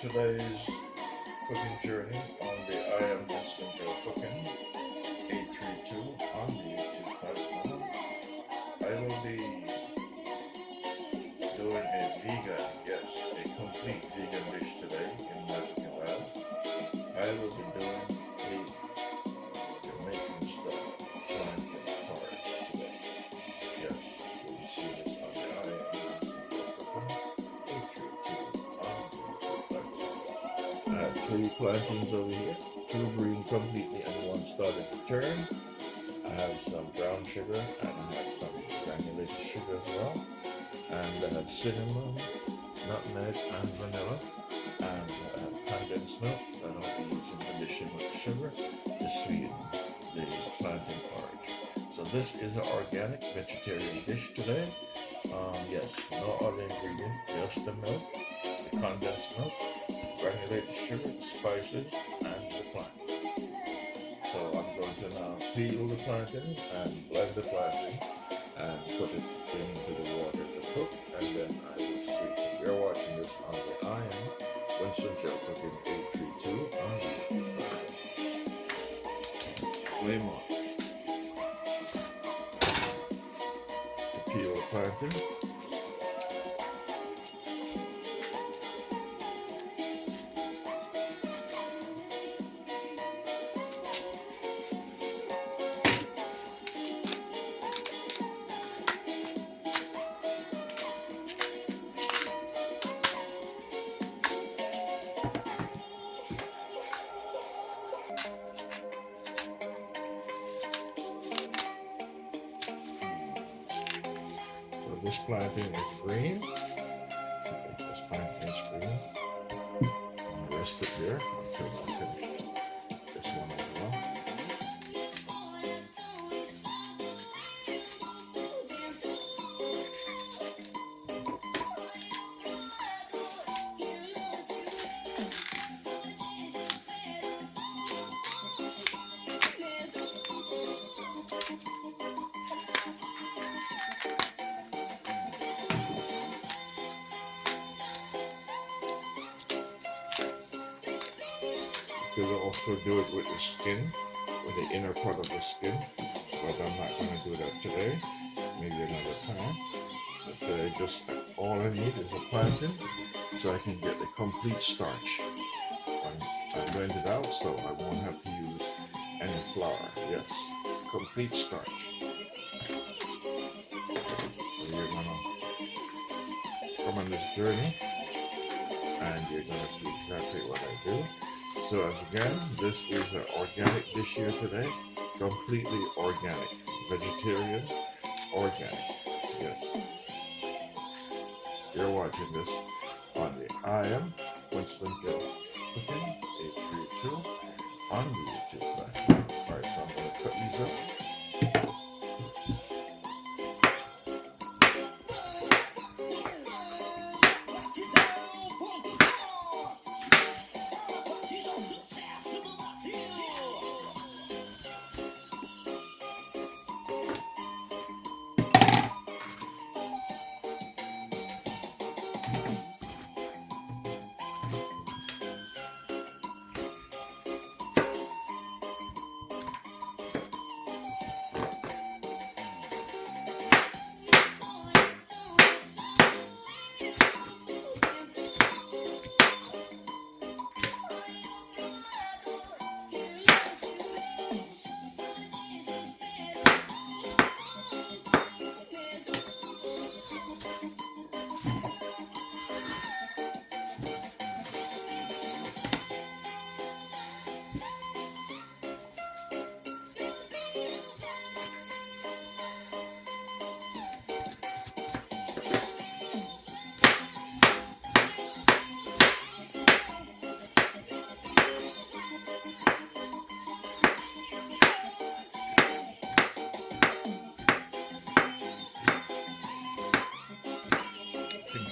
today's cooking journey on the I Am Winston Cooking 832 on the YouTube platform. I will be doing a vegan, yes, a complete vegan dish today in my cooking lab. I will be doing a Jamaican-Style Plantain Porridge today. Yes, you'll be seeing this on the I Am Winston Cooking 832 on the YouTube platform. I have 3 plantains over here, 2 green completely and 1 started to turn. I have some brown sugar and I have some granulated sugar as well. And I have cinnamon, nutmeg, and vanilla. And I have condensed milk that I'll be using addition with sugar to sweeten the plantain porridge. So this is an organic vegetarian dish today. Yes, no other ingredient, just the milk, the condensed milk, granulated sugar, the spices, and the plantain. So I'm going to now peel the plantain and blend the plantain and put it into the water to cook, and then I will sweeten. You're watching this on the I Am Winston Cooking 832 on the YouTube platform. Flame off. To peel the plantain. This plantain is green. Okay, this plantain is green. I'm gonna rest it there until I finish this one as well. You could also do it with the skin, with the inner part of the skin, but I'm not going to do that today, maybe another time. So today just all I need is a plantain so I can get the complete starch. I blend it out so I won't have to use any flour. Yes, complete starch. So you're going to come on this journey and you're going to see exactly what I do. So again, this is an organic dish here today, completely organic, vegetarian, organic, yes. You're watching this on the I Am Winston Cooking 832 on the YouTube platform. Alright, so I'm going to cut these up.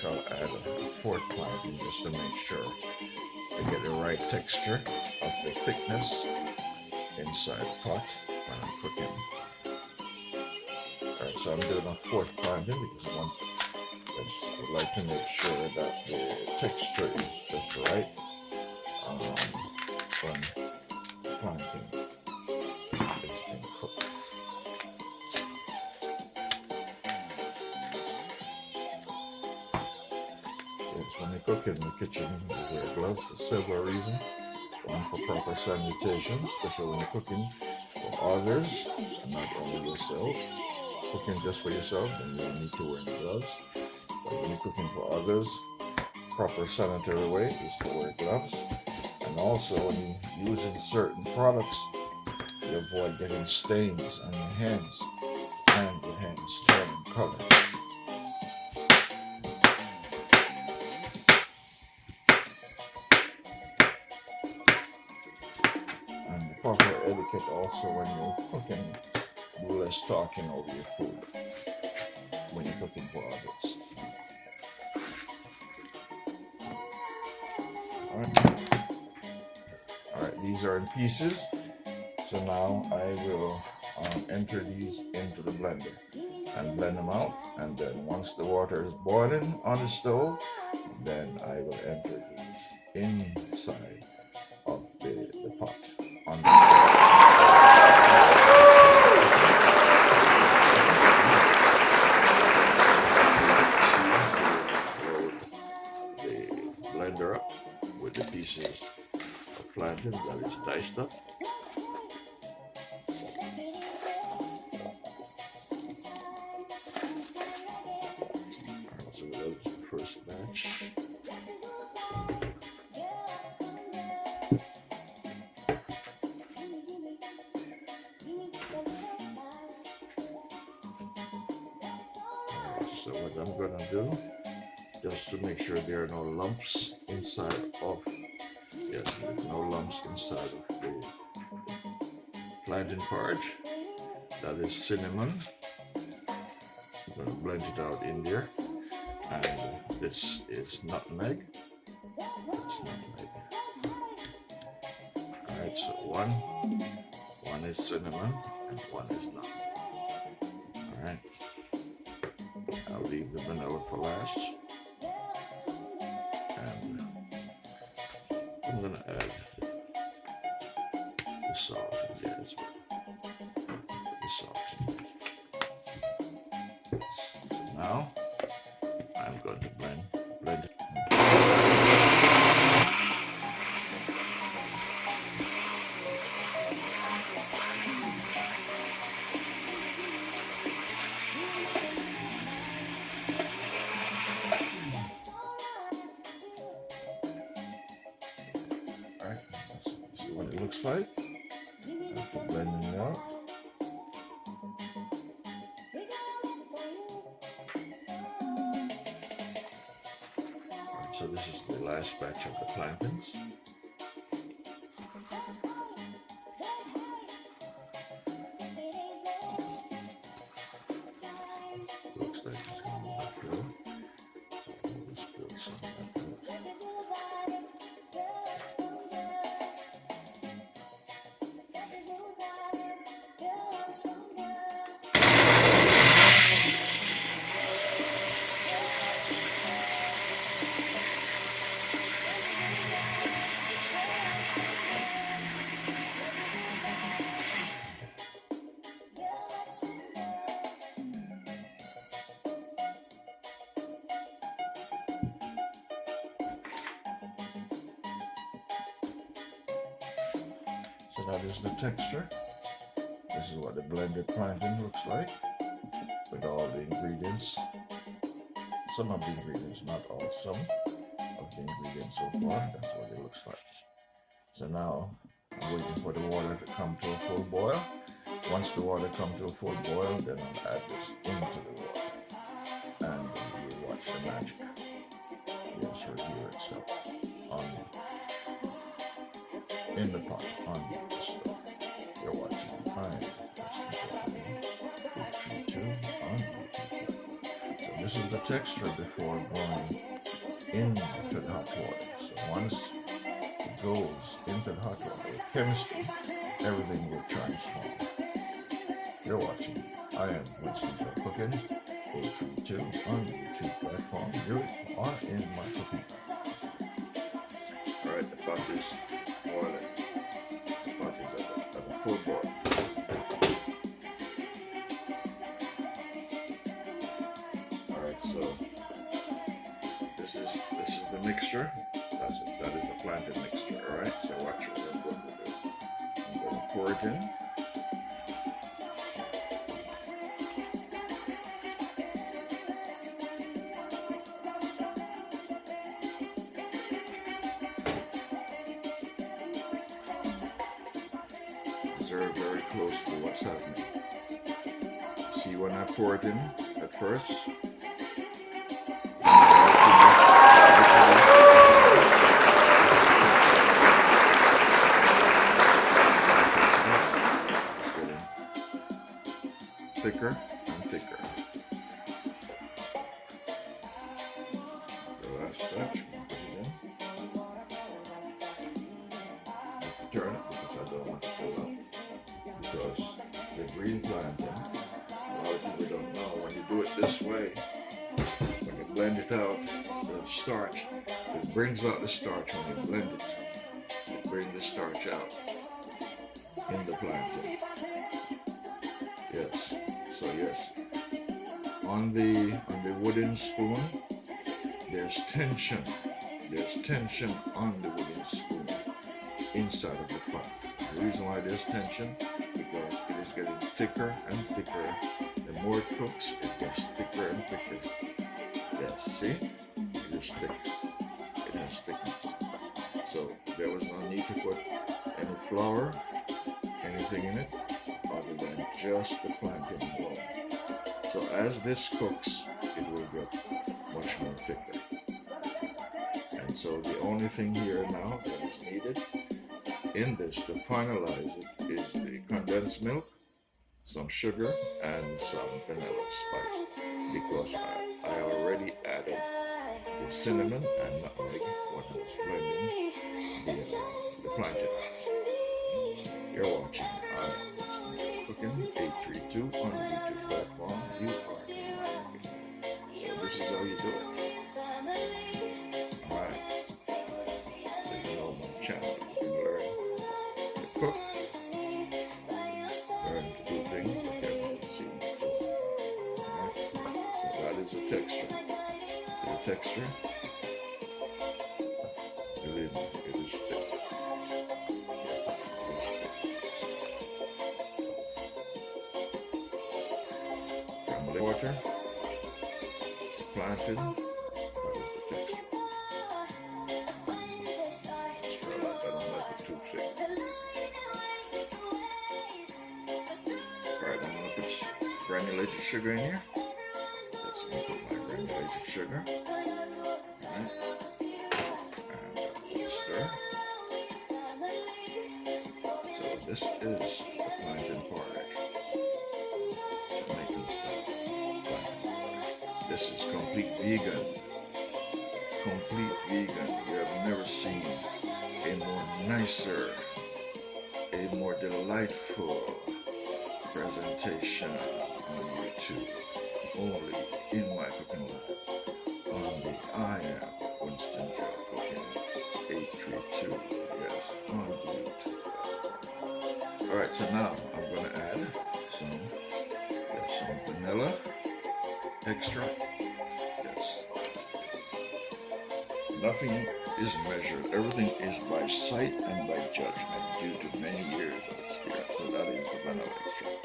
I'll add a 4th plantain just to make sure I get the right texture of the thickness inside the pot when I'm cooking. Alright, so I'm doing a 4th plantain because I want Just like to make sure that the texture is just right when planting is being cooked. Yes, when you cook in the kitchen, you wear gloves for several reasons. One, for proper sanitation, especially when you're cooking for others, and not only yourself. Cooking just for yourself, then you don't need to wear gloves. But when you're cooking for others, proper sanitary way is to wear gloves. And also when you're using certain products, you avoid getting stains on your hands and your hands turning color. And the proper etiquette also when you're cooking, do less talking over your food when you're cooking for others. Alright, these are in pieces. So now I will enter these into the blender and blend them out. And then once the water is boiling on the stove, then I will enter these inside of the pot. On the blender up with the pieces of plantain that is diced up. So that was the first batch. So what I'm gonna do, just to make sure there are no lumps inside of, yes, there's no lumps inside of the plantain porridge. That is cinnamon. I'm gonna blend it out in there. And this is nutmeg. That's nutmeg. Alright, so one is cinnamon and one is nutmeg. Alright. I'll leave the vanilla for last. And I'm gonna add the salt in there as well. The salt in there. So now I'm going to blend it. Alright, let's see what it looks like after blending it out. So this is the last batch of the plantains. Looks like it's going to be through. Let's put some of that out. So that is the texture. This is what the blended plantain looks like with all the ingredients. Some of the ingredients, not all, some of the ingredients so far. That's what it looks like. So now I'm waiting for the water to come to a full boil. Once the water comes to a full boil, then I'll add this into the water. And you'll watch the magic. Yes, reveal itself in the pot on the stove. You're watching. So this is the texture before going into the hot water. So once it goes into the hot water, the chemistry, everything will transform. You're watching. I am Winston Cooking. 832 on the YouTube platform. You are in my cooking. Alright, the pot is boiling. The pot is at a full boil. Alright, so this is the mixture. That is a plantain mixture, alright? So watch what I'm going to do. I'm going to pour it in. Observe very closely what's happening. See when I pour it in at first? It's getting thicker and thicker. The last batch, put it in. Turn it because I don't want it to go. Because the green plantain, a lot of people don't know, when you do it this way, when you blend it out, the starch, it brings out the starch when you blend it. It brings the starch out in the plantain. Yes, so yes, on the wooden spoon, there's tension. There's tension on the wooden spoon inside of the pot. The reason why there's tension, because it is getting thicker and thicker. The more it cooks, it gets thicker and thicker. Yes, see? It is thick. It has thickened. So there was no need to put any flour, anything in it, other than just the plantain alone. So as this cooks, it will get much more thicker. And so the only thing here now that is needed in this to finalize it is the condensed milk, some sugar, and some vanilla spice, because I already added the cinnamon and nutmeg when I was blending the plantain. You're watching Winston Cooking 832 on the YouTube platform. You are in my cooking. So this is how you do it. Alright. So you know my channel. You can learn to cook, learn to do things like everyone has seen before. Alright. So that is the texture. So the texture, believe me, it is thick. Yes, it is thick. Granulated water, plantain, that is the texture. I don't like it too thick. Alright, I'm going to put granulated sugar in here. Let's put my granulated sugar. Alright. And stir. So this is the plantain porridge. Jamaican-Style Green Plantain Porridge. This is complete vegan. Complete vegan. You have never seen a more nicer, a more delightful presentation on YouTube. Only in my cooking lab. On the I Am Winston Cooking 832. Yes, on the YouTube platform. Alright, so now I'm going to add some vanilla extract. Yes. Nothing is measured. Everything is by sight and by judgment due to many years of experience. So that is the vanilla extract.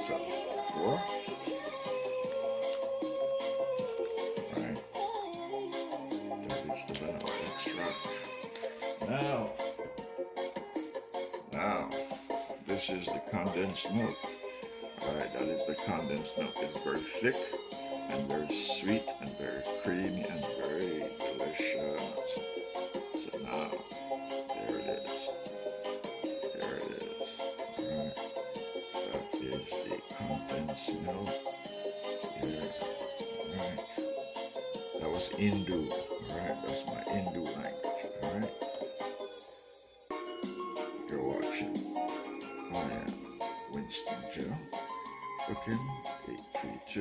So, 4. Right. That is the vanilla extract. Now, this is the condensed milk. Alright, that is the condensed milk. It's very thick and very sweet and very creamy and very delicious. So now, there it is. There it is. Alright. That is the condensed milk. Here. Alright. That was Hindu. Alright, that's my Hindu language. Alright. You're watching I Am Winston Cooking 8. 832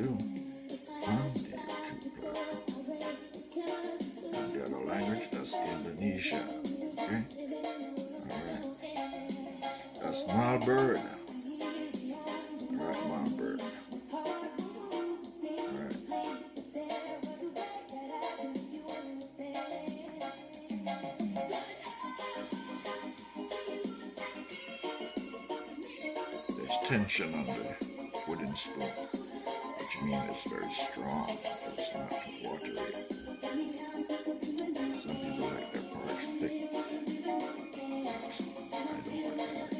on the YouTube platform. And the other language, that's Indonesia. Okay? Alright. That's Malbird. Alright, Malbird. Alright. There's tension on the wooden spoon, which means it's very strong. It's not watery. Some people like their porridge thick, but I don't like it like that.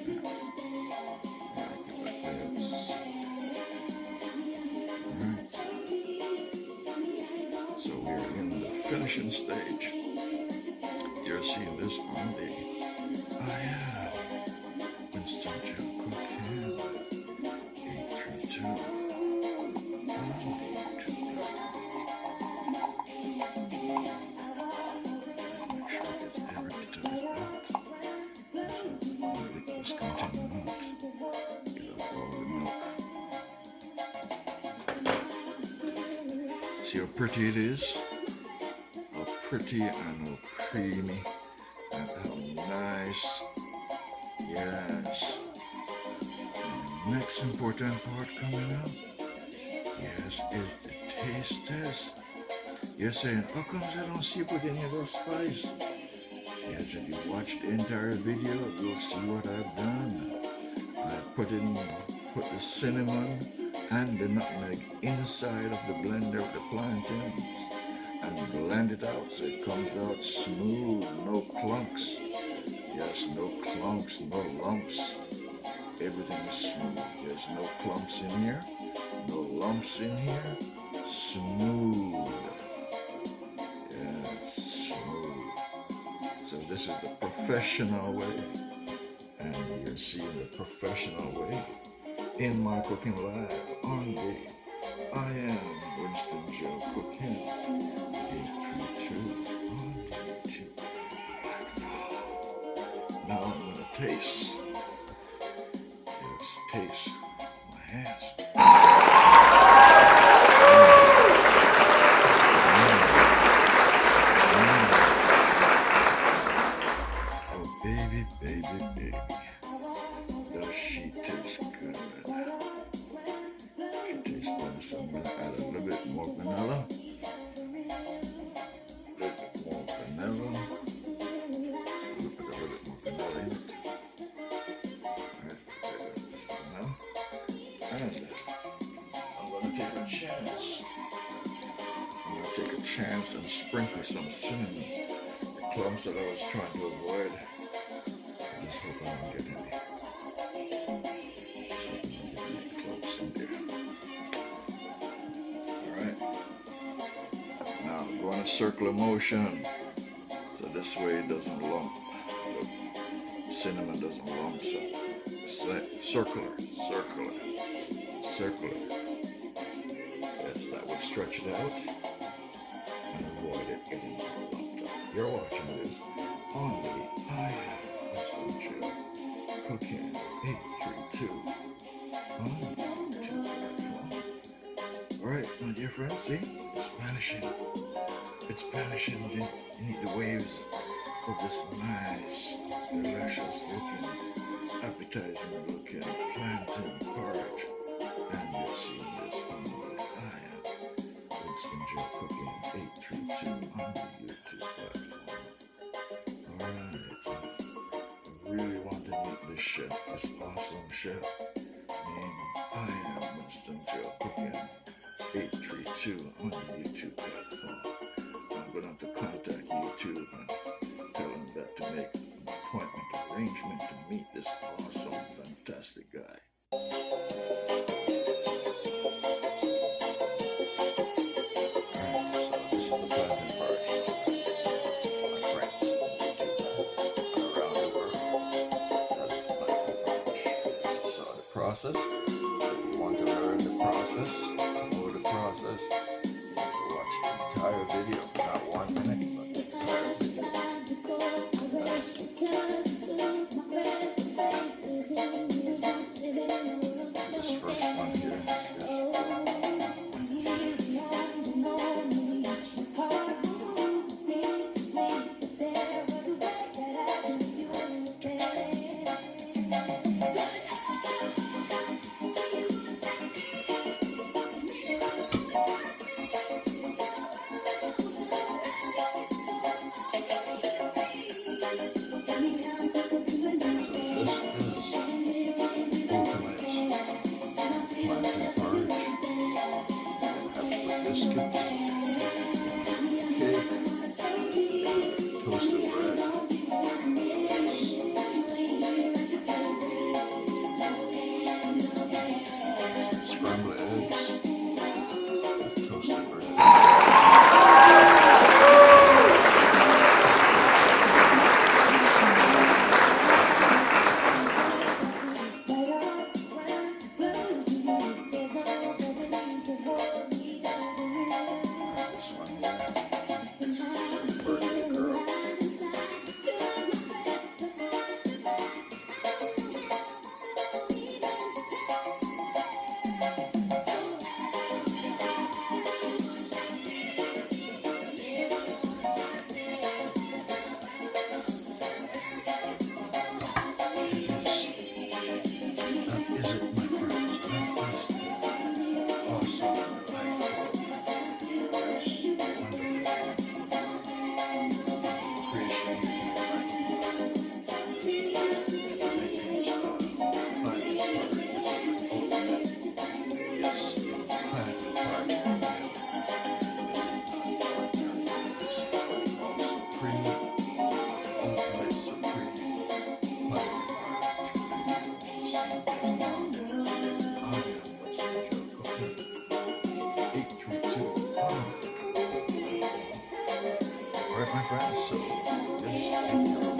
I like it like this. Alright. So we're in the finishing stage. You're seeing this on the Winston Jamaican-Style Green Plantain Make sure I get every bit of it out. So make this contain out. Get out all the milk. See how pretty it is? How pretty and how creamy and how nice. Yes. And the next important part coming up, yes, is the taste test. You're saying, how come I don't see put any of those spice? Yes, if you watch the entire video, you'll see what I've done. I put the cinnamon and the nutmeg inside of the blender of the plantains and blend it out so it comes out smooth, no clunks. Yes, no clumps, no lumps. Everything is smooth. There's no clumps in here, no lumps in here. Smooth. Yes, smooth. So this is the professional way. And you're seeing the professional way in my cooking lab on the I Am Winston Joe Cooking 832 on the YouTube platform. Now I'm going to taste. Yes, taste my hands. Oh, baby, baby, baby. Does she taste good? She tastes good, so I'm going to add a little bit more vanilla. Chance and sprinkle some cinnamon. The clumps that I was trying to avoid. I just hope I don't get any. Just hope I don't get any clumps in there. Alright. Now I'm going to circular motion. So this way it doesn't lump. The cinnamon doesn't lump. So circular. Yes, that would stretch it out. And avoid it getting lumped up. You're watching this on the I Am Winston Joe Cooking 832 on the YouTube platform. Alright, my dear friends, see? It's vanishing. It's vanishing. You need the waves of this nice, delicious looking, appetizing looking plantain porridge. And you're seeing this on the I Am Winston Joe Cooking 832 on the YouTube platform. Alright. I really want to meet this chef, this awesome chef named I Am Winston Joe Cooking 832 on the YouTube platform. I'm going to have to contact YouTube and tell them that to make an appointment arrangement to meet this awesome, fantastic guy. Process. So if you want to learn the process, know the process, you have to watch the entire video, not 1 minute, but the entire video. biscuits, cake, toasted bread, scrambled eggs, toasted bread. Alright, my friends, so this